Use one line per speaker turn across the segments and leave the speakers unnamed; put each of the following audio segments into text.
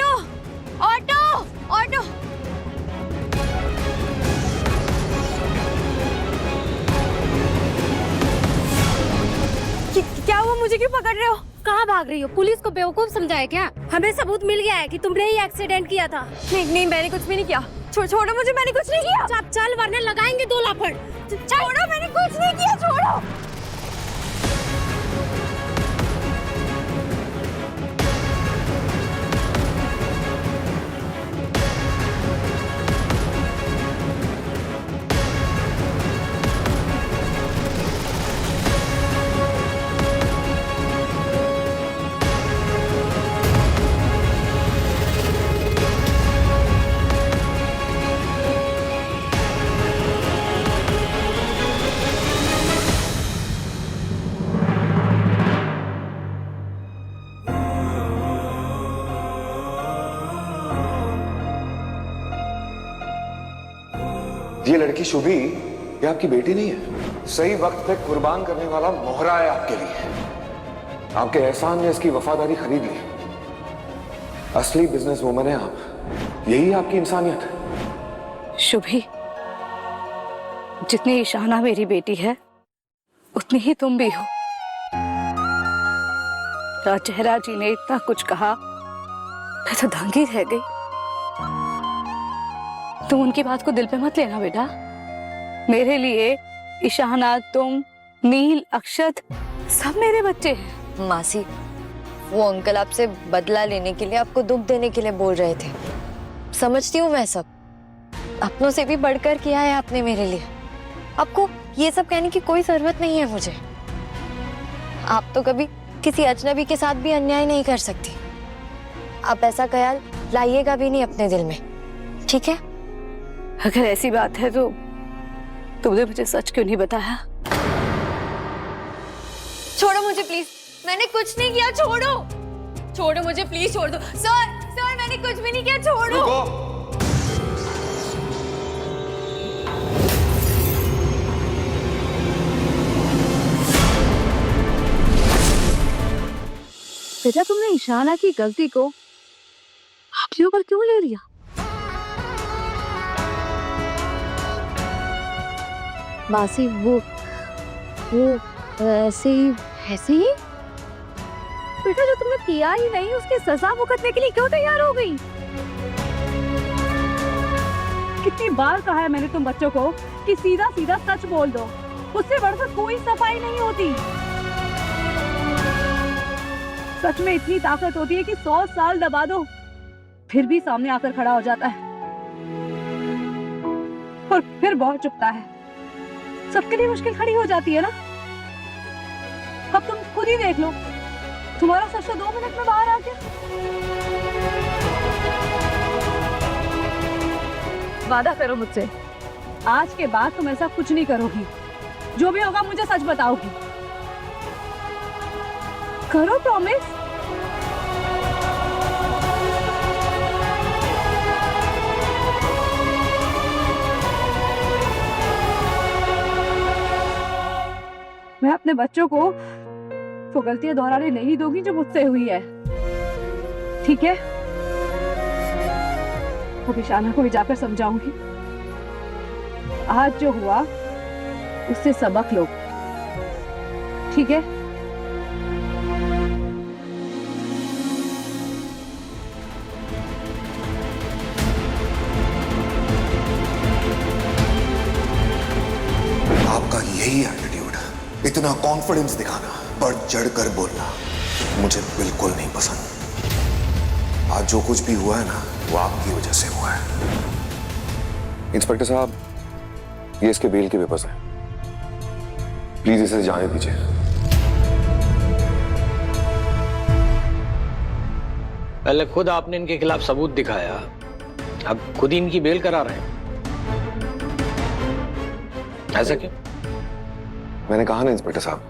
Auto auto auto. क्या हुआ, मुझे क्यों पकड़ रहे हो?
कहाँ भाग रही हो? पुलिस को बेवकूफ समझाया क्या? हमें सबूत मिल गया है कि तुमने ही एक्सीडेंट किया था।
नहीं नहीं, मैंने कुछ भी नहीं किया। छोड़ो मुझे, मैंने कुछ नहीं किया।
चल वरना लगाएंगे 2 लाफड़।
छोड़ो, मैंने कुछ नहीं किया, छोड़ो।
ये लड़की शुभी, ये आपकी बेटी नहीं है। सही वक्त पे कुर्बान करने वाला मोहरा है आपके लिए। आपके एहसान ने इसकी वफादारी खरीद ली। असली बिजनेस वुमन है आप, यही आपकी इंसानियत है।
शुभी, जितनी ईशाना मेरी बेटी है उतनी ही तुम भी हो। राजहरा जी ने इतना कुछ कहा, मैं तो दंगी रह गई। तुम उनकी बात को दिल पे मत लेना बेटा। मेरे लिए ईशाना, तुम, नील, अक्षत सब मेरे बच्चे हैं।
मासी, वो अंकल आपसे बदला लेने के लिए, आपको दुख देने के लिए बोल रहे थे। समझती हूँ मैं सब। अपनों से भी बढ़कर किया है आपने मेरे लिए। आपको ये सब कहने की कोई जरूरत नहीं है मुझे। आप तो कभी किसी अजनबी के साथ भी अन्याय नहीं कर सकती। आप ऐसा ख्याल लाइएगा भी नहीं अपने दिल में, ठीक है?
अगर ऐसी बात है तो तुमने मुझे सच क्यों नहीं बताया?
छोड़ो मुझे प्लीज, मैंने कुछ नहीं किया। छोड़ो मुझे प्लीज, छोड़ दो। सर मैंने कुछ भी नहीं किया, छोड़ो।
बेटा, तुमने ईशाना की गलती को अपने ऊपर क्यों ले लिया?
मासी, वो ऐसे ही
बेटा, जो तुमने किया ही नहीं उसकी सजा भुगतने के लिए क्यों तैयार हो गई? कितनी बार कहा है मैंने तुम बच्चों को कि सीधा सीधा सच बोल दो, उससे बढ़कर कोई सफाई नहीं होती। सच में इतनी ताकत होती है कि 100 साल दबा दो फिर भी सामने आकर खड़ा हो जाता है और फिर बहुत चुपता है। सबके लिए मुश्किल खड़ी हो जाती है ना। अब तुम खुद ही देख लो, तुम्हारा सच तो 2 मिनट में बाहर आ गया। वादा करो मुझसे, आज के बाद तुम ऐसा कुछ नहीं करोगी। जो भी होगा मुझे सच बताओगी। करो प्रॉमिस। मैं अपने बच्चों को वो गलतियां दोहराने नहीं दूंगी जो मुझसे हुई है, ठीक है? अब ईशाना को भी जाकर समझाऊंगी। आज जो हुआ उससे सबक लो, ठीक है?
आपका यही एटीट्यूड, इतना कॉन्फिडेंस दिखाना, बढ़ चढ़कर बोलना मुझे बिल्कुल नहीं पसंद। आज जो कुछ भी हुआ है ना, वो आपकी वजह से हुआ है। इंस्पेक्टर साहब, ये इसके बेल के पेपर्स हैं, प्लीज इसे जाने दीजिए।
पहले खुद आपने इनके खिलाफ सबूत दिखाया, अब खुद ही इनकी बेल करा रहे हैं। ऐसा क्यों?
मैंने कहा ना इंस्पेक्टर साहब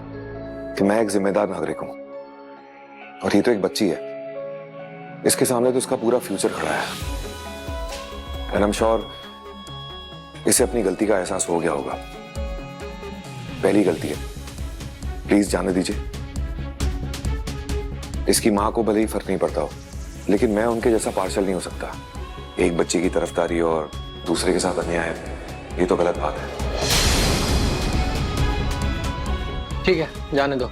कि मैं एक जिम्मेदार नागरिक हूं, और ये तो एक बच्ची है। इसके सामने तो उसका पूरा फ्यूचर खड़ा है, एंड आई एम श्योर इसे अपनी गलती का एहसास हो गया होगा। पहली गलती है, प्लीज जाने दीजिए। इसकी मां को भले ही फर्क नहीं पड़ता हो, लेकिन मैं उनके जैसा पार्शल नहीं हो सकता। एक बच्ची की तरफदारी और दूसरे के साथ अन्याय, ये तो गलत बात है।
ठीक है, जाने दो।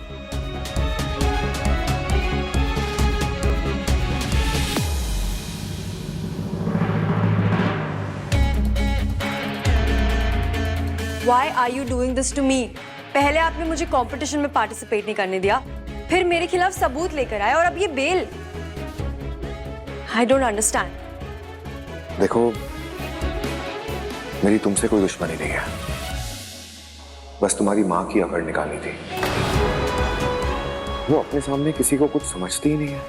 Why are you doing this to me? पहले आपने मुझे कंपटीशन में पार्टिसिपेट नहीं करने दिया, फिर मेरे खिलाफ सबूत लेकर आए और अब ये बेल। I don't understand.
देखो, मेरी तुमसे कोई दुश्मनी नहीं है, बस तुम्हारी माँ की अकड़ निकालनी थी। वो अपने सामने किसी को कुछ समझती ही नहीं है,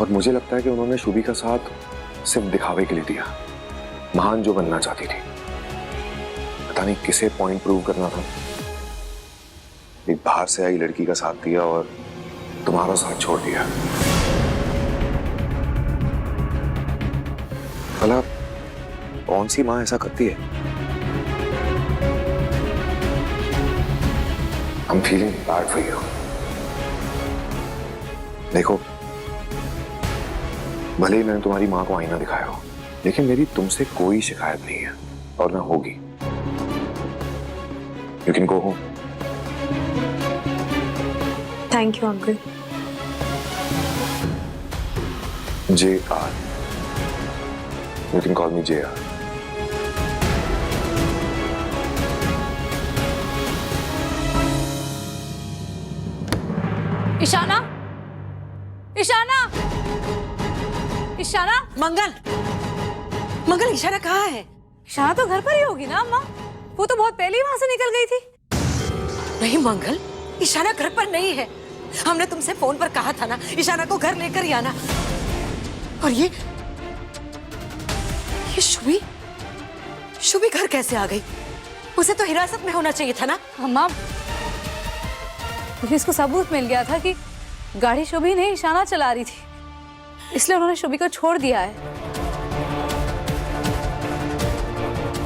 और मुझे लगता है कि उन्होंने शुभी का साथ सिर्फ दिखावे के लिए दिया, महान जो बनना चाहती थी। पता नहीं किसे पॉइंट प्रूव करना था। एक बाहर से आई लड़की का साथ दिया और तुम्हारा साथ छोड़ दिया। भला कौन सी माँ ऐसा करती है? I'm feeling bad for you. देखो, भले ही मैंने तुम्हारी माँ को आईना दिखाया हो, लेकिन मेरी तुमसे कोई शिकायत नहीं है और ना होगी। You can go home.
Thank you, uncle.
JR. You can call me JR.
Ishana, Ishana, Ishana.
मंगल, मंगल ईशाना कहाँ है?
ईशाना तो घर पर ही होगी ना अम्मा, वो तो बहुत पहले ही वहां से निकल गई थी।
नहीं मंगल, ईशाना घर पर नहीं है। हमने तुमसे फोन पर कहा था ना ईशाना को घर लेकर ही आना। और ये शुभी, शुभी घर कैसे आ गई? उसे तो हिरासत में होना चाहिए था ना।
अम्मा, पुलिस को सबूत मिल गया था कि गाड़ी शुभी नहीं ईशाना चला रही थी, इसलिए उन्होंने शुभी को छोड़ दिया है।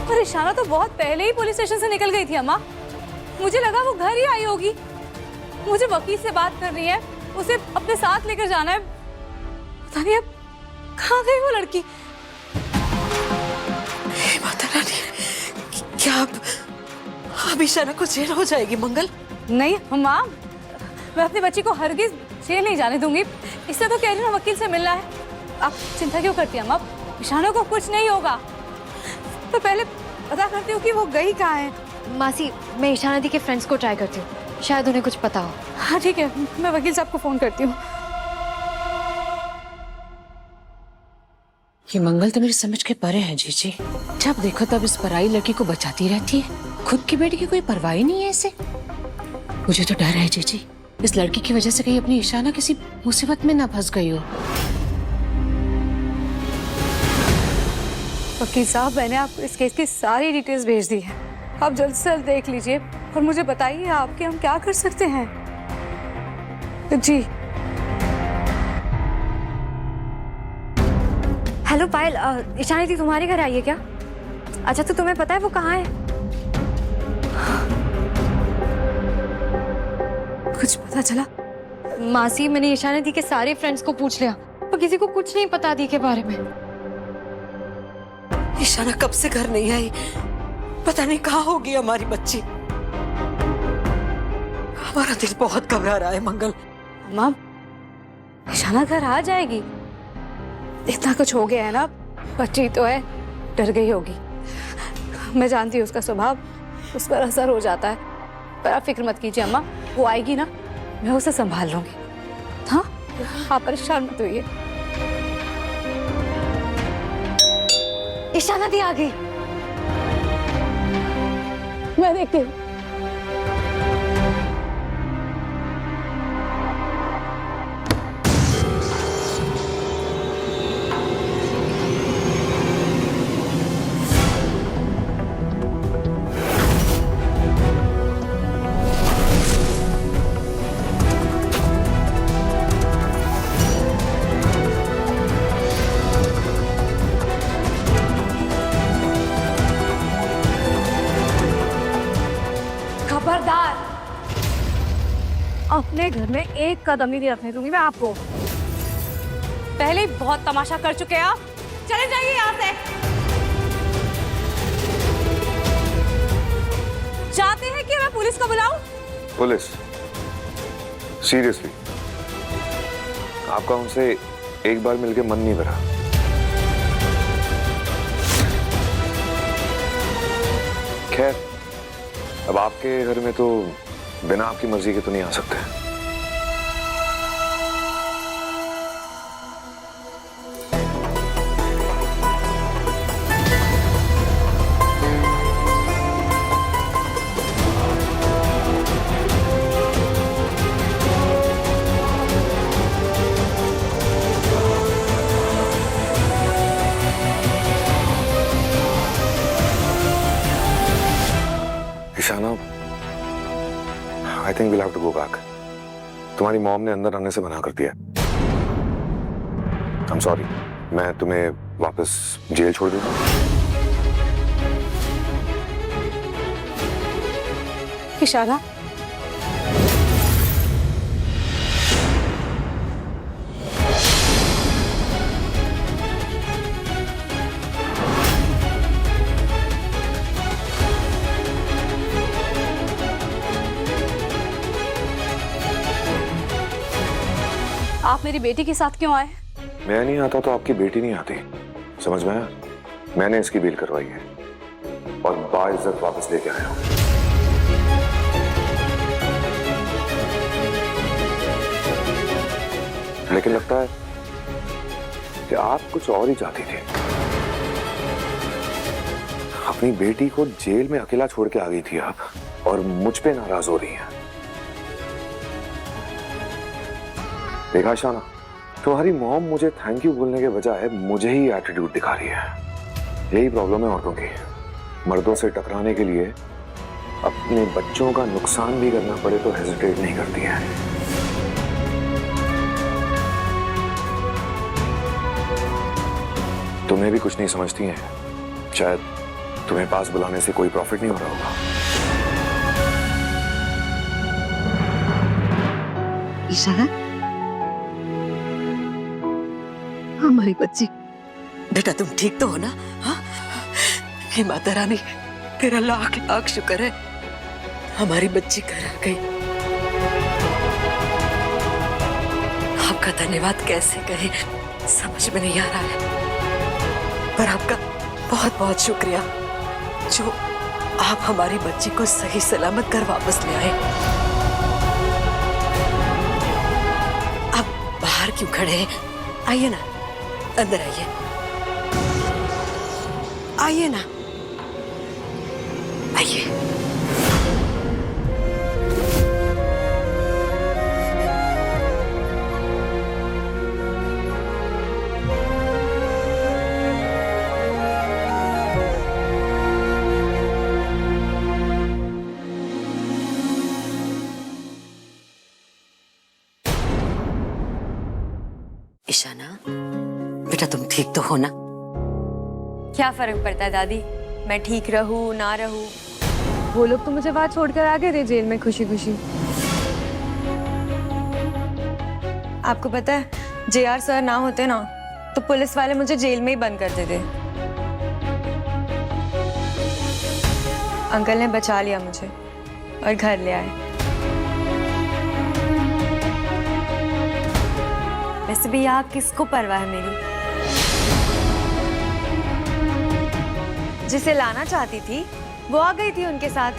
पर ईशाना तो बहुत पहले ही पुलिस स्टेशन से निकल गई थी अम्मा। मुझे लगा वो घर ही आई होगी। मुझे वकील से बात करनी है, उसे अपने साथ लेकर जाना है। पता नहीं अब कहाँ गई वो लड़की।
हे माता रानी, क्या अब ईशाना को जेल हो जाएगी मंगल?
नहीं अम्मा, मैं अपनी बच्ची को हरगिज जेल नहीं जाने दूंगी। इससे तो कह रही हूँ वकील से मिलना है। आप चिंता क्यों करती हैं अम्मा? ईशाना को कुछ नहीं होगा। तो पहले पता करती हूँ कि वो गई कहाँ है।
मासी, मैं ईशाना दी के फ्रेंड्स को ट्राई करती हूँ, शायद उन्हें कुछ पता हो।
हाँ ठीक है, मैं वकील साहब को फोन करती हूँ।
ये मंगल तो मेरी समझ के परे है जीजी। जब देखो तब इस पराई लड़की को बचाती रहती है, खुद की बेटी की कोई परवाह ही नहीं है इसे। मुझे तो डर है जीजी, इस लड़की की वजह से कहीं अपनी ईशाना किसी मुसीबत में ना फंस गई हो।
वकील साहब, मैंने आपको इस केस की सारी डिटेल्स भेज दी है। आप जल्द से जल्द देख लीजिए और मुझे बताइए आपके हम क्या कर सकते हैं। जी।
हेलो पायल, ईशाना दी तुम्हारे घर आई है क्या? अच्छा, तो तुम्हें पता है वो कहाँ है?
कुछ पता चला?
मासी, मैंने ईशाना दी के सारे फ्रेंड्स को पूछ लिया, पर किसी को कुछ नहीं पता दी के बारे में।
ईशाना कब से घर नहीं आई, पता नहीं कहाँ होगी हमारी बच्ची। हमारा दिल बहुत घबरा रहा है मंगल।
अम्मा, ईशाना घर आ जाएगी। इतना कुछ हो गया है ना, बच्ची तो है, डर गई होगी। मैं जानती हूँ उसका स्वभाव, उस पर असर हो जाता है। पर आप फिक्र मत कीजिए अम्मा, वो आएगी ना, मैं उसे संभाल लूंगी। हाँ, आप परेशान मत होइए।
ईशाना दी आ गई।
मैं देखती हूँ। खबरदार, अपने घर में एक कदम नहीं रखने दूंगी मैं आपको। पहले ही बहुत तमाशा कर चुके हैं आप। चले जाइए यहाँ से। चाहते हैं कि मैं पुलिस को बुलाऊं?
पुलिस? सीरियसली? आपका उनसे एक बार मिलके मन नहीं भरा? खैर, अब आपके घर में तो बिना आपकी मर्जी के तो नहीं आ सकते। Ishana, I think we'll have to go back. तुम्हारी मॉम ने अंदर आने से मना कर दिया। I'm sorry, मैं तुम्हें वापस जेल छोड़ दूँ?
इशारा, आप मेरी बेटी के साथ क्यों आए?
मैं नहीं आता तो आपकी बेटी नहीं आती, समझ में आया? मैंने इसकी बेल करवाई है और बाइज्जत वापस लेके आया हूँ। लेकिन लगता है कि आप कुछ और ही चाहती थी। अपनी बेटी को जेल में अकेला छोड़ के आ गई थी आप, और मुझ पे नाराज हो रही हैं। देखा शाना, तुम्हारी मॉम मुझे थैंक यू बोलने के बजाय मुझे ही एटीट्यूड दिखा रही है। यही प्रॉब्लम है औरतों की। मर्दों से टकराने के लिए अपने बच्चों का नुकसान भी करना पड़े तो हेजिटेट नहीं करती है। तुम्हें भी कुछ नहीं समझती हैं। शायद तुम्हें पास बुलाने से कोई प्रॉफिट नहीं हो रहा होगा।
इशारा, हमारी बच्ची।
बेटा तुम ठीक तो हो ना? हाँ, हे माता रानी, तेरा लाख लाख शुक्र है, हमारी बच्ची घर आ गई। आपका धन्यवाद कैसे कहें, समझ में नहीं आ रहा है, पर आपका बहुत बहुत शुक्रिया जो आप हमारी बच्ची को सही सलामत घर वापस ले आए। आप बाहर क्यों खड़े हैं? आइए ना, अंदर आइए, आइए ना, आइए। ईशाना, बेटा तुम ठीक तो हो ना?
क्या फर्क पड़ता है दादी, मैं ठीक रहूं ना रहूं।
वो लोग तो मुझे बाहर छोड़कर आ गए थे जेल में खुशी खुशी।
आपको पता है, जेआर सर ना होते ना तो पुलिस वाले मुझे जेल में ही बंद करते थे। अंकल ने बचा लिया मुझे और घर ले आए। वैसे भी यहाँ किसको परवाह है मेरी? जिसे लाना चाहती थी वो आ गई थी उनके साथ।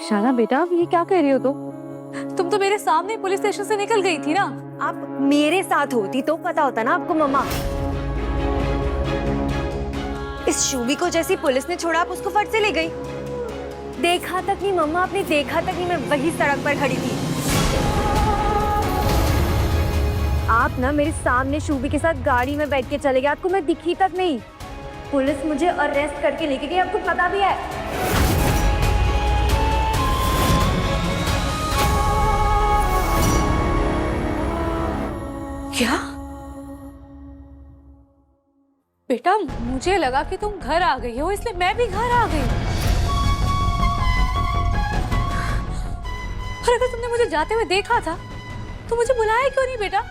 शाना बेटा, ये क्या कह रही हो तुम तो मेरे सामने पुलिस स्टेशन से निकल गई थी ना।
आप मेरे साथ होती तो पता होता ना आपको मम्मा। इस शूवी को जैसी पुलिस ने छोड़ा, आप उसको फट से ले गई। देखा तक नहीं मम्मा, आपने देखा तक नहीं, मैं वही सड़क पर खड़ी थी। आप ना मेरे सामने शूवी के साथ गाड़ी में बैठ के चले गए, आपको मैं दिखी तक नहीं। पुलिस मुझे अरेस्ट करके लेके गई, आपको पता भी है।
क्या?
बेटा मुझे लगा कि तुम घर आ गई हो, इसलिए मैं भी घर आ गई। और अगर तुमने मुझे जाते हुए देखा था तो मुझे बुलाया क्यों नहीं बेटा?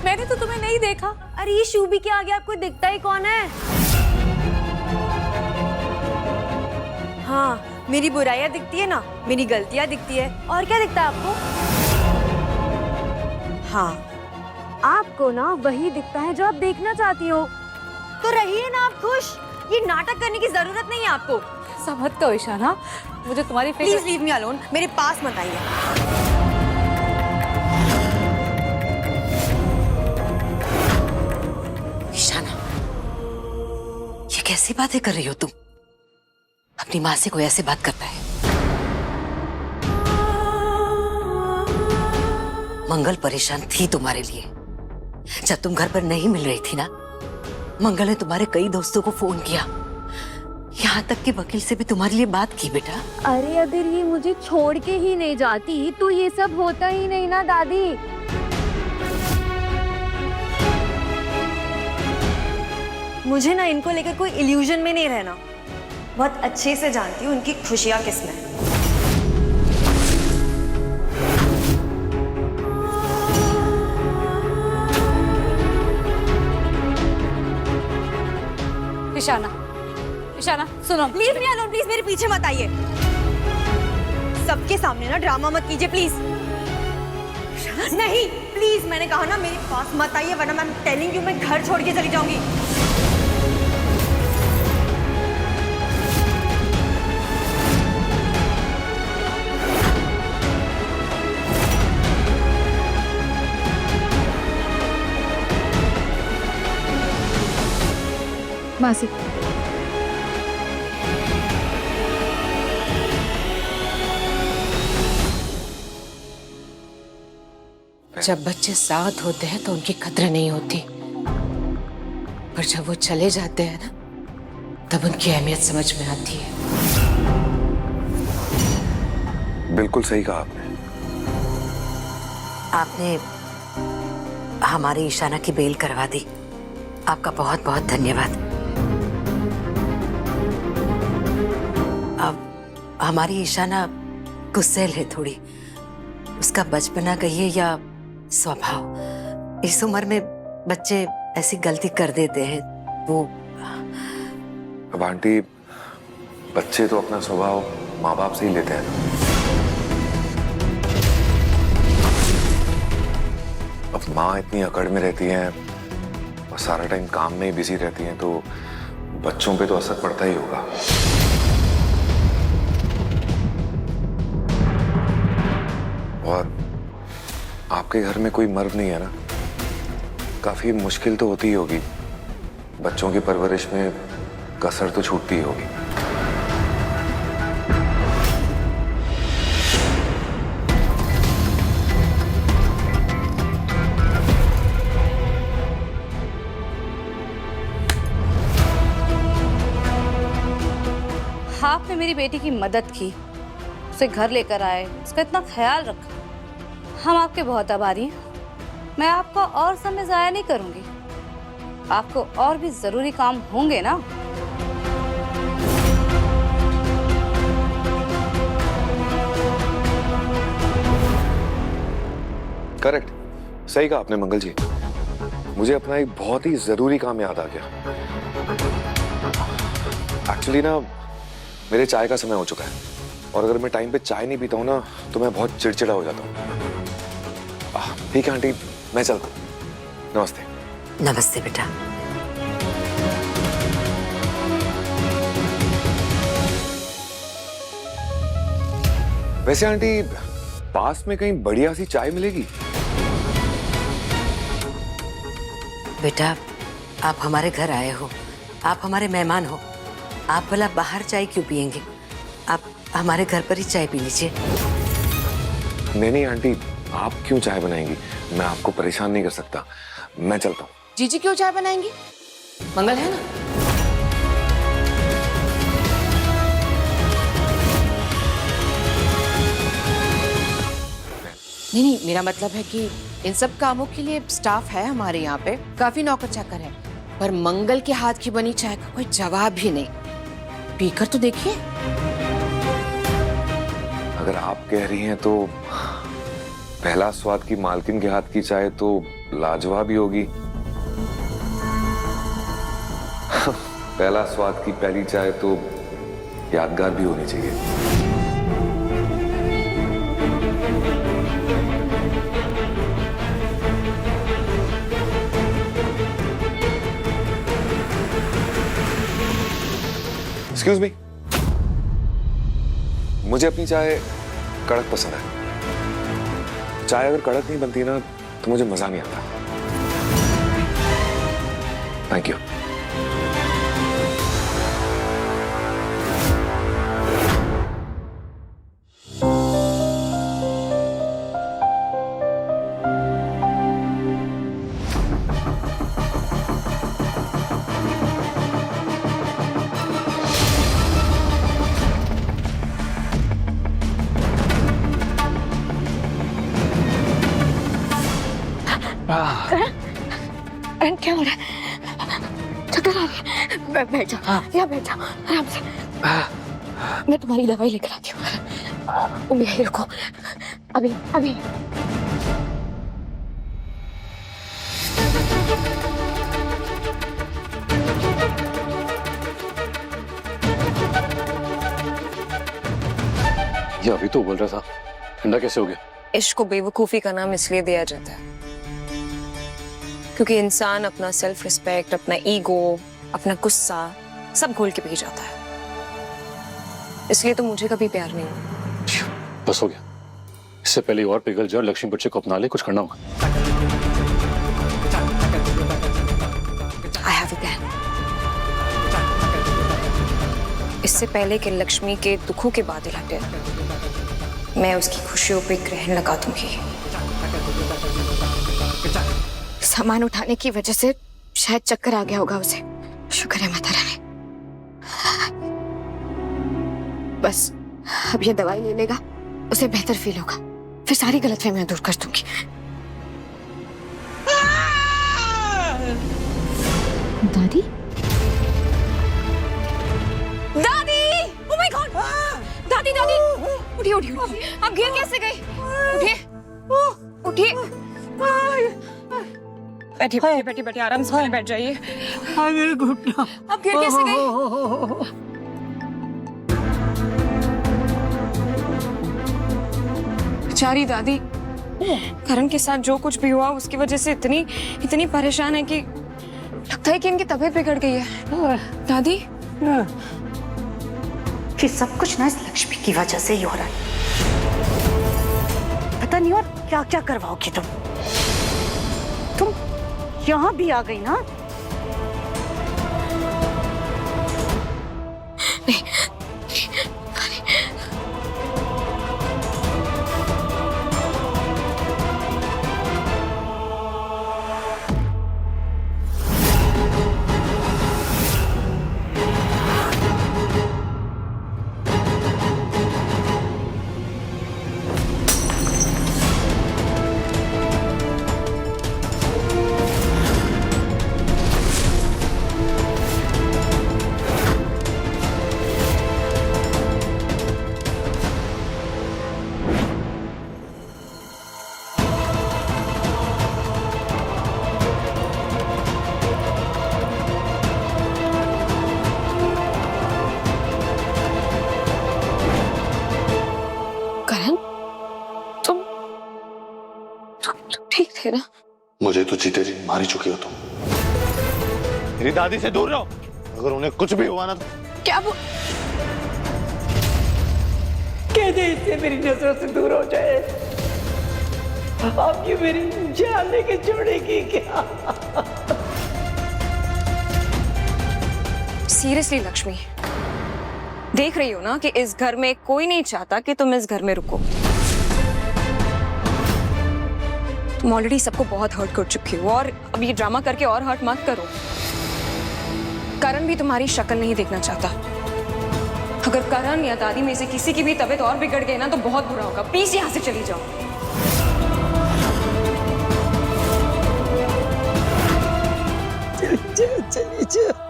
मैंने तो तुम्हें नहीं देखा।
अरे ये शूबी के आगे आपको दिखता ही कौन है? हाँ, मेरी बुराइयां दिखती है ना, मेरी गलतियां दिखती है, और क्या दिखता है आपको? हाँ, आपको ना वही दिखता है जो आप देखना चाहती हो। तो रहिए ना आप खुश, ये नाटक करने की जरूरत नहीं है आपको।
ऐसा मत कहो ईशाना, मुझे तुम्हारी
प्लीज लीव मी अलोन, मेरे पास मत आइए।
ईशाना, ये कैसी बातें कर रही हो तुम? अपनी माँ से कोई ऐसे बात करता है? मंगल परेशान थी तुम्हारे लिए। जब तुम घर पर नहीं मिल रही थी ना, मंगल ने तुम्हारे कई दोस्तों को फोन किया, यहाँ तक कि वकील से भी तुम्हारे लिए बात की बेटा।
अरे अगर ये मुझे छोड़ के ही नहीं जाती तो ये सब होता ही नहीं ना दादी। मुझे ना इनको लेकर कोई इल्यूजन में नहीं रहना। बहुत अच्छे से जानती हूँ उनकी खुशियाँ किसमें है।
ईशाना, ईशाना सुनो,
लीव मी अलोन प्लीज, मेरे पीछे मत आइए। सबके सामने ना ड्रामा मत कीजिए प्लीज। नहीं प्लीज, मैंने कहा ना मेरे पास मत आइए, वरना मैं टेलिंग यू मैं घर छोड़ के चली जाऊंगी।
मासी
जब बच्चे साथ होते हैं तो उनकी कद्र नहीं होती, पर जब वो चले जाते हैं ना, तब उनकी अहमियत समझ में आती है।
बिल्कुल सही कहा आपने।
आपने हमारी ईशाना की बेल करवा दी, आपका बहुत बहुत धन्यवाद। अब हमारी ईशाना गुस्सैल है थोड़ी, उसका बचपना कहिए या स्वभाव। इस उम्र में बच्चे ऐसी गलती कर देते हैं। वो
अब आंटी, बच्चे तो अपना स्वभाव माँ बाप से ही लेते हैं। अब माँ इतनी अकड़ में रहती हैं और सारा टाइम काम में ही बिजी रहती हैं, तो बच्चों पे तो असर पड़ता ही होगा। और आपके घर में कोई मर्द नहीं है ना, काफी मुश्किल तो होती ही होगी। बच्चों की परवरिश में कसर तो छूटती ही होगी।
आपने मेरी बेटी की मदद की, उसे घर लेकर आए, उसका इतना ख्याल रखा। हम आपके बहुत आभारी हैं। मैं आपका और समय जाया नहीं करूंगी। आपको और भी जरूरी काम होंगे ना?
करेक्ट, सही कहा आपने मंगल जी। मुझे अपना एक बहुत ही जरूरी काम याद आ गया। एक्चुअली ना, मेरे चाय का समय हो चुका है, और अगर मैं टाइम पे चाय नहीं पीता हूँ ना, तो मैं बहुत चिड़चिड़ा हो जाता हूँ। ठीक है आंटी, मैं चलता हूँ। नमस्ते।
नमस्ते बेटा।
वैसे आंटी, पास में कहीं बढ़िया सी चाय मिलेगी?
बेटा, आप हमारे घर आए हो, आप हमारे मेहमान हो, आप भला बाहर चाय क्यों पियेंगे? आप हमारे घर पर ही चाय पी लीजिए।
नहीं नहीं आंटी, आप क्यों चाय बनाएंगी? मैं आपको परेशान नहीं कर सकता, मैं चलता हूँ।
जीजी क्यों चाय बनाएंगी? मंगल है ना। नहीं, मेरा मतलब है कि इन सब कामों के लिए स्टाफ है हमारे यहाँ पे, काफी नौकर चाकर है, पर मंगल के हाथ की बनी चाय का कोई जवाब ही नहीं। पीकर तो देखिए।
अगर आप कह रही हैं तो पहला स्वाद की मालकिन के हाथ की चाय तो लाजवाब ही होगी। पहला स्वाद की पहली चाय तो यादगार भी होनी चाहिए। एक्सक्यूज मी, मुझे अपनी चाय कड़क पसंद है। चाय अगर कड़क नहीं बनती ना तो मुझे मजा नहीं आता। Thank you.
क्या हो रहा है? चक्कर आ रही है। बैठ जाओ, यहाँ बैठ जाओ आराम से। मैं तुम्हारी दवाई लेकर आती हूँ। तुम यहीं रुको, अभी अभी।
ये अभी तो बोल रहा था, ठंडा कैसे हो गया?
इश्क को बेवकूफी का नाम इसलिए दिया जाता है क्योंकि इंसान अपना सेल्फ रिस्पेक्ट, अपना ईगो, अपना गुस्सा सब घोल के पी जाता है। इसलिए तो मुझे कभी प्यार नहीं हुआ।
बस हो गया, इससे पहले और पिघल जाओ, लक्ष्मी बच्चे को अपना ले, कुछ करना होगा।
I have a plan। इससे पहले कि लक्ष्मी के दुखों के बादल हटे, मैं उसकी खुशियों पे ग्रहण लगा दूंगी। सामान उठाने की वजह से शायद चक्कर आ गया होगा उसे। शुक्र है माता रानी। बस अब ये दवाई ले लेगा, उसे बेहतर फील होगा, फिर सारी गलतफहमियां दूर कर दूंगी।
दादी?
दादी! Oh my God! दादी दादी! उठिए उठिए उठिए। आप गिर कैसे गए? उठिए उठिए। बैठिए बैठिए बैठिए बैठिए, आराम से बैठ जाइए।
मेरे घुटना।
आप गिर कैसे गए? बेचारी दादी करण के साथ जो कुछ भी हुआ उसकी वजह से इतनी परेशान है कि लगता है कि इनकी तबीयत बिगड़ गई है। दादी
कि सब कुछ ना इस लक्ष्मी की वजह से ही हो रहा है। पता नहीं और क्या क्या करवाओगी तुम यहाँ भी आ गई ना।
नहीं, ठीक थे ना?
मुझे तो जीते जी मार ही चुकी हो तुम।
मेरी दादी से दूर रहो, अगर उन्हें कुछ भी हुआ ना तो।
क्या वो
कहते इससे मेरी नजरों से दूर हो जाए। अब ये मेरी जान लेके छोड़ेगी क्या?
सीरियसली लक्ष्मी, देख रही हो ना कि इस घर में कोई नहीं चाहता कि तुम इस घर में रुको। तुम ऑलरेडी सबको बहुत हर्ट कर चुकी हो और अब ये ड्रामा करके और हर्ट मत करो। करण भी तुम्हारी शक्ल नहीं देखना चाहता। अगर करण या दादी में से किसी की भी तबीयत और बिगड़ गई ना तो बहुत बुरा होगा। प्लीज यहाँ से चली जाओ।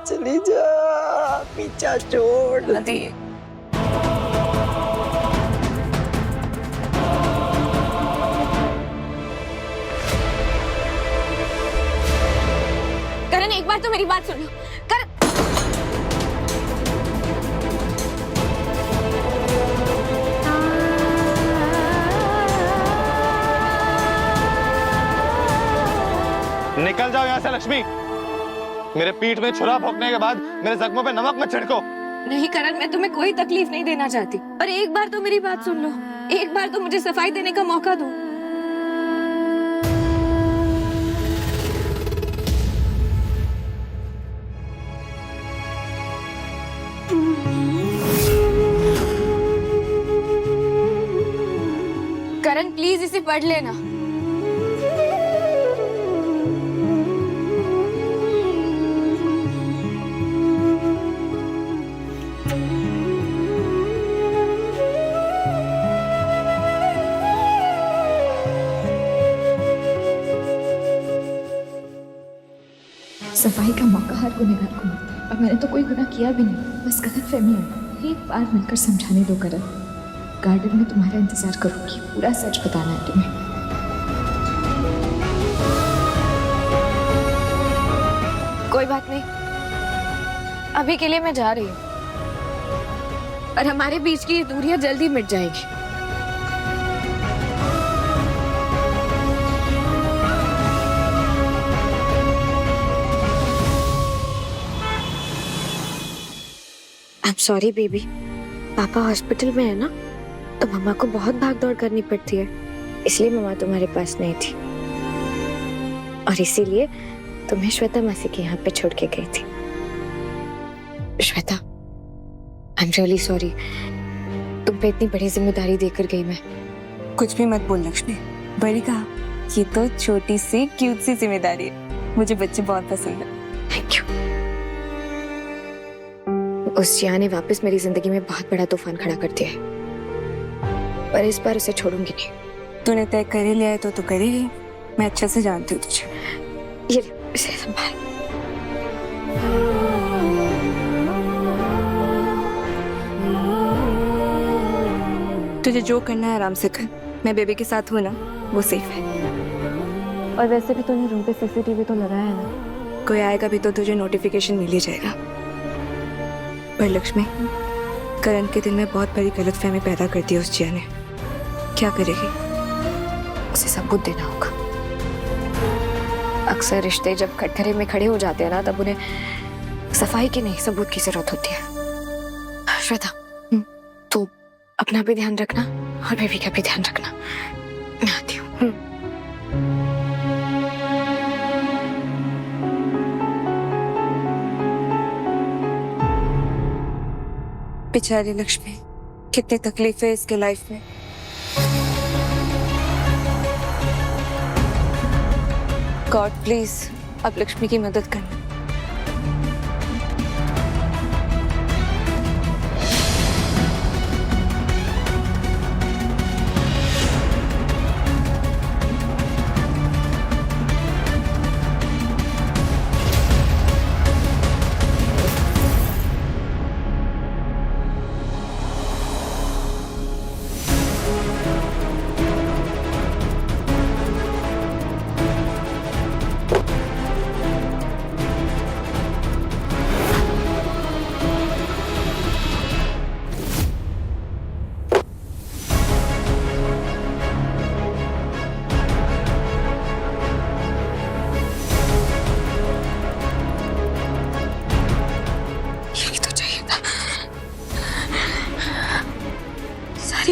चली जा, पीछा छोड़।
दादी
बार तो मेरी बात सुन लो। करण,
निकल जाओ यहाँ से लक्ष्मी। मेरे पीठ में छुरा भोंकने के बाद मेरे जख्मों पे नमक मत छिड़को।
नहीं करण, मैं तुम्हें कोई तकलीफ नहीं देना चाहती, और एक बार तो मेरी बात सुन लो। एक बार तो मुझे सफाई देने का मौका दो। करण प्लीज इसे पढ़ लेना।
सफाई का मौका हर गुनहगार को मिलता है, और मैंने तो कोई गुनाह किया भी नहीं, बस गलतफहमी है। एक बार मिलकर समझाने दो करण। गार्डन में तुम्हारा इंतजार करूंगी, पूरा सच बताना है तुम्हें।
कोई बात नहीं, अभी के लिए मैं जा रही हूँ, और हमारे बीच की ये दूरियां जल्दी मिट जाएगी। आई एम सॉरी बेबी, पापा हॉस्पिटल में है ना, तो मम्मा को बहुत भाग दौड़ करनी पड़ती है, इसलिए मम्मा तुम्हारे पास नहीं थी, और इसीलिए तुम्हें श्वेता मासी के यहाँ पे छोड़ के गई थी। Shweta, I am really sorry, तुम पे इतनी बड़ी जिम्मेदारी देकर गई मैं।
कुछ भी मत बोल लक्ष्मी, बड़ी कहा, ये तो छोटी सी क्यूट सी जिम्मेदारी है। मुझे बच्चे बहुत पसंद है।
Thank you. उस जिया ने वापस मेरी जिंदगी में बहुत बड़ा तूफान खड़ा कर दिया है, पर इस बार उसे छोड़ूंगी नहीं।
तूने तय कर ही लिया है तो कर ही ली। मैं अच्छे से जानती हूँ तुझे।
ये इसे संभाल।
तुझे जो करना है आराम से कर, मैं बेबी के साथ हूँ ना, वो सेफ है।
और वैसे भी तूने रूम पे सीसीटीवी तो लगाया है ना?
कोई आएगा भी तो तुझे नोटिफिकेशन मिल ही जाएगा। पर लक्ष्मी, करण के दिल में बहुत बड़ी गलतफहमी पैदा कर दी उस जिया ने। क्या करेगी?
उसे सबूत देना होगा। अक्सर रिश्ते जब कटघरे में खड़े हो जाते हैं ना, तब उन्हें सफाई की नहीं, सबूत की जरूरत होती है। श्वेता, तो अपना भी ध्यान रखना और बेबी का भी ध्यान रखना। मैं आती हूँ।
बेचारी लक्ष्मी, कितनी तकलीफ है इसके लाइफ में। गॉड प्लीज अब लक्ष्मी की मदद करना।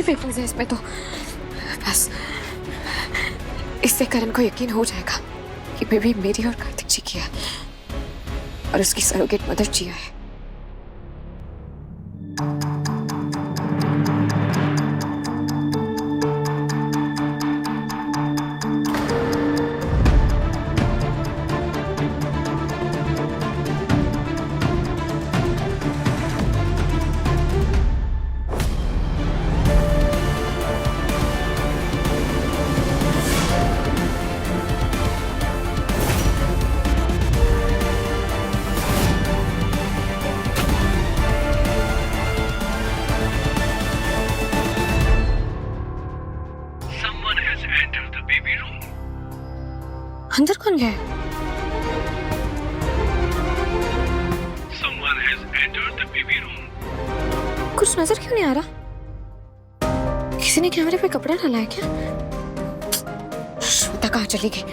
पेपर्स है इसमें, तो बस इससे करण को यकीन हो जाएगा कि बेबी मेरी और कार्तिक जी की है, और उसकी सरोगेट मदर जिया है। अंदर कौन गया?
कुछ नजर क्यों नहीं आ रहा? किसी ने कैमरे पे कपड़ा डाला है क्या? श्वेता कहाँ चली गई?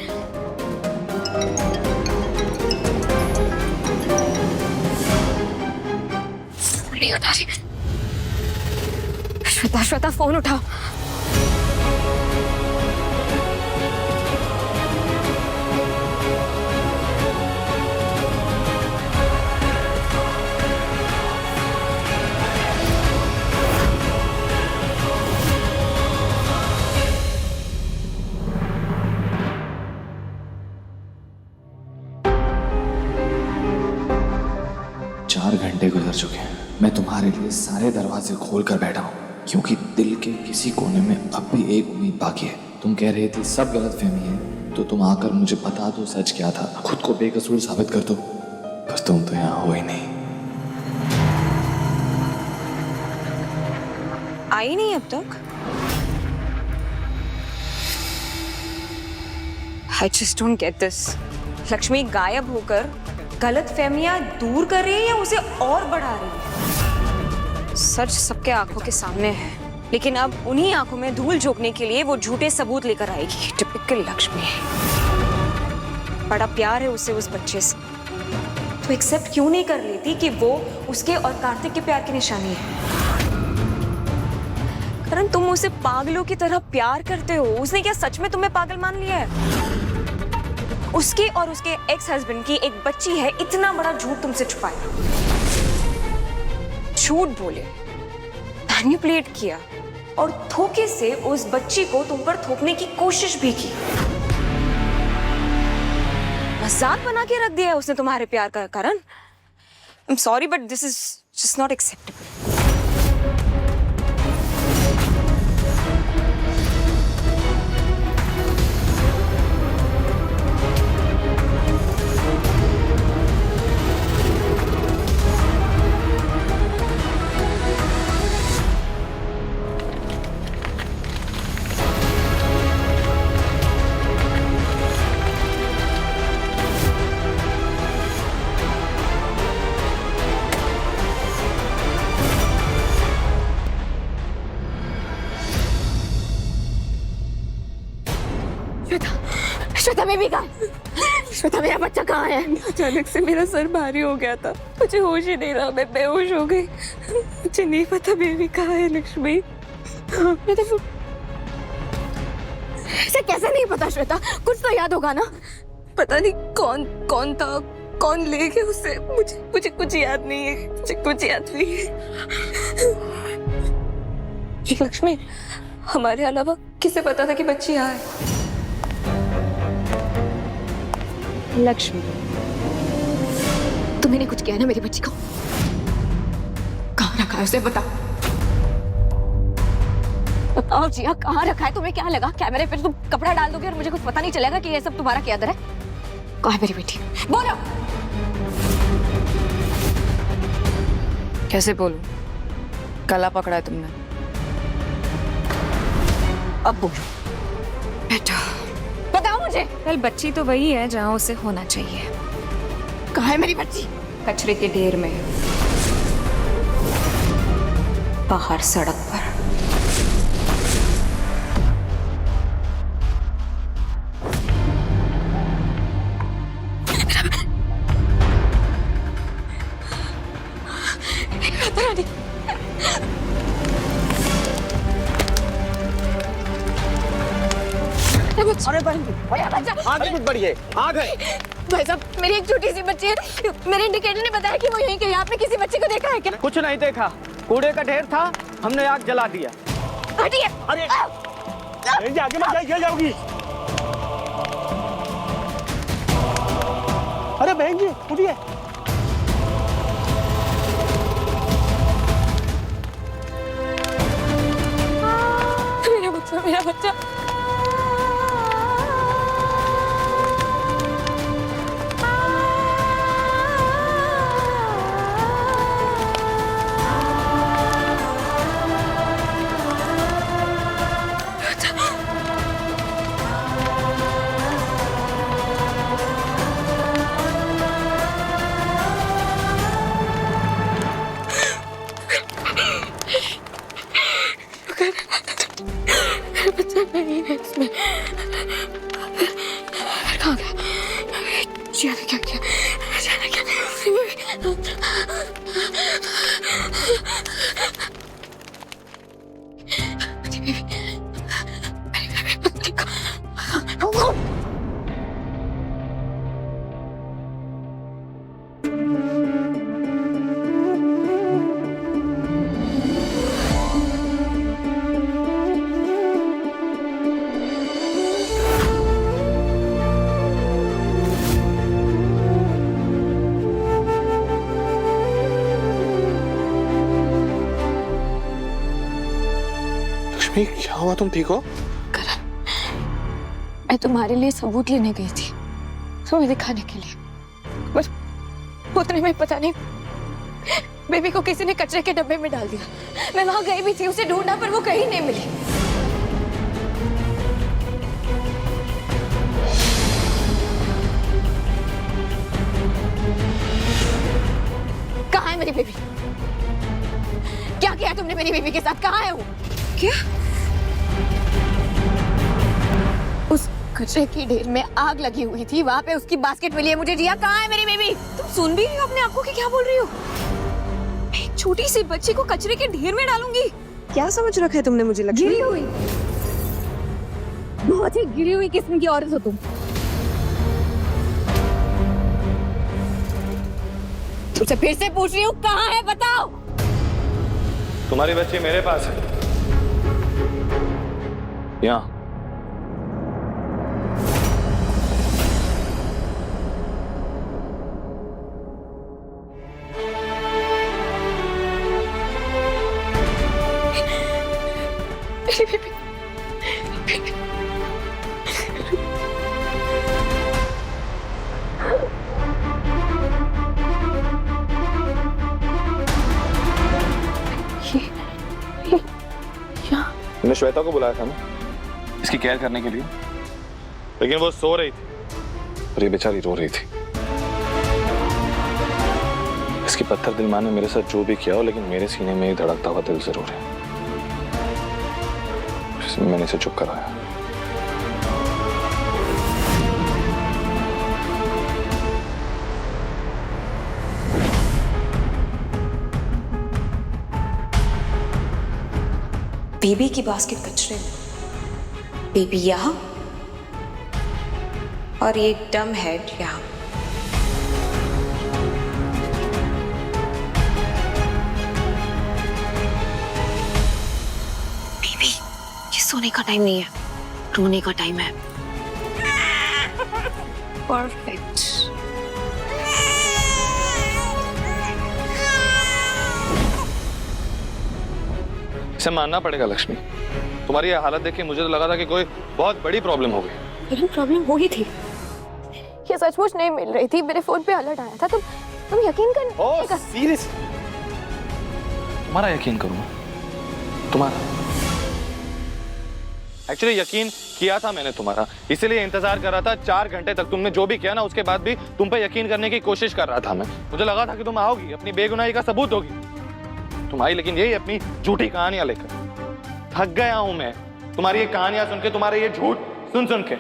फोन नहीं उठा रही। श्वेता श्वेता फोन उठाओ।
चार घंटे गुजर चुके हैं। मैं तुम्हारे लिए सारे दरवाजे खोल कर बैठा हूँ क्योंकि दिल के किसी कोने में अब भी एक उम्मीद बाकी है। तुम कह रही थी सब गलतफहमी है, तो तुम आकर मुझे बता दो सच क्या था, खुद को बेकसूर साबित कर दो। पर तुम तो यहाँ हो ही नहीं।
आई नहीं अब तक। I just don't get this. Lakshmi गायब होकर गलत फहमियां दूर कर रही है या उसे और बढ़ा रही है? सच सबके आंखों के सामने है, लेकिन अब उन्हीं आंखों में धूल झोंकने के लिए वो झूठे सबूत लेकर आएगी। टिपिकल लक्ष्मी है। बड़ा प्यार है उसे उस बच्चे से, तो एक्सेप्ट क्यों नहीं कर लेती कि वो उसके और कार्तिक के प्यार की निशानी है? करण, तुम उसे पागलों की तरह प्यार करते हो। उसने क्या सच में तुम्हें पागल मान लिया है? उसके और उसके एक्स हस्बैंड की एक बच्ची है, इतना बड़ा झूठ तुमसे छुपाया। झूठ बोले, मैनिपुलेट किया और धोखे से उस बच्ची को तुम पर थोपने की कोशिश भी की। मजाक बना के रख दिया उसने तुम्हारे प्यार का। Karan, I am sorry but this is just not acceptable.
Shweta baby कहाँ? श्वेता मेरा बच्चा कहाँ है?
अचानक से मेरा सर भारी हो गया था, मुझे होश ही नहीं रहा, मैं बेहोश हो गई। मुझे नहीं पता बेबी कहाँ है लक्ष्मी।
ऐसे कैसे नहीं पता श्वेता? कुछ तो याद होगा ना?
पता नहीं कौन कौन था, कौन ले गया उसे। मुझे कुछ याद नहीं है, मुझे कुछ याद नहीं है। लक्ष्मी, हमारे अलावा किसे पता था कि बच्ची यहाँ है?
लक्ष्मी, तुमने कुछ किया ना मेरी बच्ची को? कहाँ रखा है उसे? बताओ बताओ जिया, कहाँ रखा है? तुम्हें क्या लगा कैमरे पे तुम कपड़ा डाल दोगे और मुझे कुछ पता नहीं चलेगा कि ये सब तुम्हारा क्या दर है? कहाँ है मेरी बेटी? बोलो।
कैसे बोलूं? गला पकड़ा है तुमने।
अब बोलो बेटा, बताओ मुझे।
कल बच्ची तो वही है जहाँ उसे होना चाहिए।
कहाँ है मेरी बच्ची?
कचरे के ढेर में, बाहर सड़क पर।
अरे आगे कुछ बढ़िए, आ गए।
भाई साहब, मेरी एक छोटी सी बच्ची है। मेरे इंडिकेटर ने बताया कि वो यहीं कहीं। आपने किसी बच्चे को देखा है क्या?
कुछ नहीं देखा, कूड़े का ढेर था, हमने आग जला दिया।
हटिए।
अरे आगे मत जाइए, गिर जाओगी। अरे बहन जी उठिए।
मेरा बच्चा, मेरा बच्चा। अच्छा नहीं है इसमें। कहाँ गया? जिया ने क्या किया? जिया ने क्या किया?
लक्ष्मी क्या हुआ, तुम ठीक हो?
करण, मैं तुम्हारे लिए सबूत लेने गई थी, तुम्हें दिखाने के लिए। बस उतने में पता नहीं बेबी को किसी ने कचरे के डब्बे में डाल दिया। मैं वहां गई भी थी, उसे ढूंढा पर वो कहीं नहीं मिली। कहाँ है मेरी बेबी? क्या किया तुमने मेरी बेबी के साथ? कहाँ है वो? क्या? उस कचरे की ढेर में आग लगी हुई थी, वहां पे उसकी बास्केट मिली है मुझे। जिया, कहाँ है मेरी बेबी? तुम सुन भी रही हो अपने आपको कि क्या बोल रही हो? एक छोटी सी बच्ची को कचरे के ढेर में डालूंगी?
क्या समझ रखा है तुमने मुझे? लक्ष्मी,
गिरी हुई, बहुत ही गिरी हुई किस्म की औरत हो तुम। तुमसे फिर से पूछ रही हूँ, कहाँ है बताओ?
तुम्हारी बच्ची मेरे पास है, यहाँ। मैंने श्वेता को बुलाया था ना इसकी केयर करने के लिए, लेकिन वो सो रही थी और ये बेचारी रो रही थी। इसकी पत्थर दिल माँ ने मेरे साथ जो भी किया हो, लेकिन मेरे सीने में ही धड़कता हुआ दिल जरूर है। इसलिए मैंने इसे चुप कराया।
बेबी की बास्केट कचरे में, बेबी यहाँ और ये डम हेड यहाँ। बेबी, ये सोने का टाइम नहीं है, रोने का टाइम है। परफेक्ट।
इसे मानना पड़ेगा लक्ष्मी, तुम्हारी ये हालत देख के मुझे तो लगा था कि कोई बहुत बड़ी प्रॉब्लम हो गई।
लेकिन प्रॉब्लम हो ही थी, ये सचमुच नहीं मिल रही थी। मेरे फोन पे अलर्ट आया था। तुम यकीन कर।
ओह सीरियस? तुम्हारा यकीन करूंगा? तुम्हारा? एक्चुअली यकीन किया था मैंने तुम्हारा, इसीलिए इंतजार कर रहा था 4 घंटे तक। तुमने जो भी किया ना, उसके बाद भी तुम पे यकीन करने की कोशिश कर रहा था मैं। मुझे लगा था कि तुम आओगी, अपनी बेगुनाही का सबूत होगी। तुम आई, लेकिन यही अपनी झूठी कहानियां लेकर। थक गया हूं मैं तुम्हारी ये कहानियां सुन के, तुम्हारे ये झूठ सुन सुन के।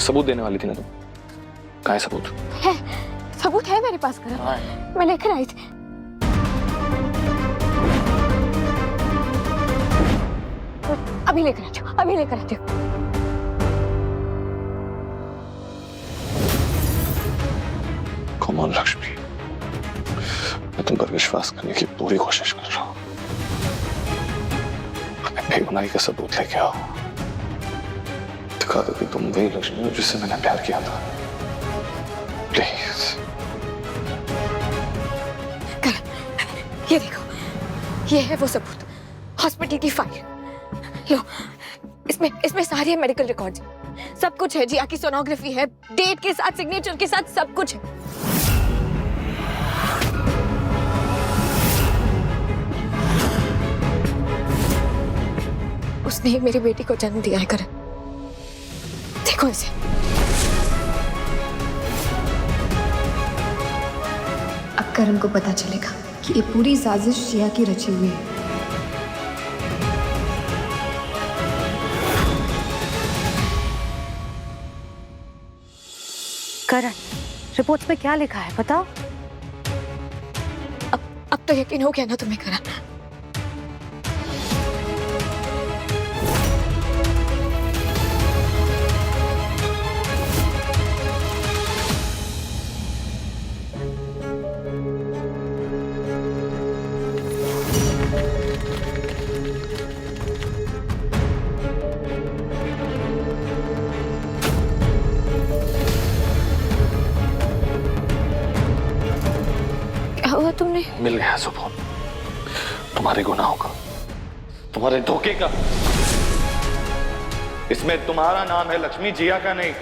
सबूत देने वाली थी ना तुम, कहाँ है सबूत?
है, सबूत है मेरे पास करण, मैं लेकर आई थी। अभी लेकर आती हूँ, अभी लेकर आती हूँ।
Come on, लक्ष्मी, मैं तुम पर विश्वास करने की पूरी कोशिश कर रहा हूँ। अपने बेगुनाही का सबूत लेके आओ, दिखा दो कि तुम वही लक्ष्मी हो जिससे मैंने प्यार किया था। प्लीज।
ये देखो, ये है वो सबूत, हॉस्पिटल की फाइल। लो, इसमें सारे मेडिकल रिकॉर्ड्स, सब कुछ है। जिया की सोनोग्राफी है, डेट के साथ, सिग्नेचर के साथ, सब कुछ है। उसने ही मेरी बेटी को जन्म दिया है करण, देखो इसे। अब करण को पता चलेगा कि ये पूरी साजिश जिया की रची हुई है।
करण, रिपोर्ट्स में क्या लिखा है बताओ।
अब तो यकीन हो गया ना तुम्हें करण? क्या हुआ तुमने?
मिल गया सुबह तुम्हारे गुनाहों का, तुम्हारे धोखे का। इसमें तुम्हारा नाम है लक्ष्मी, जिया का नहीं।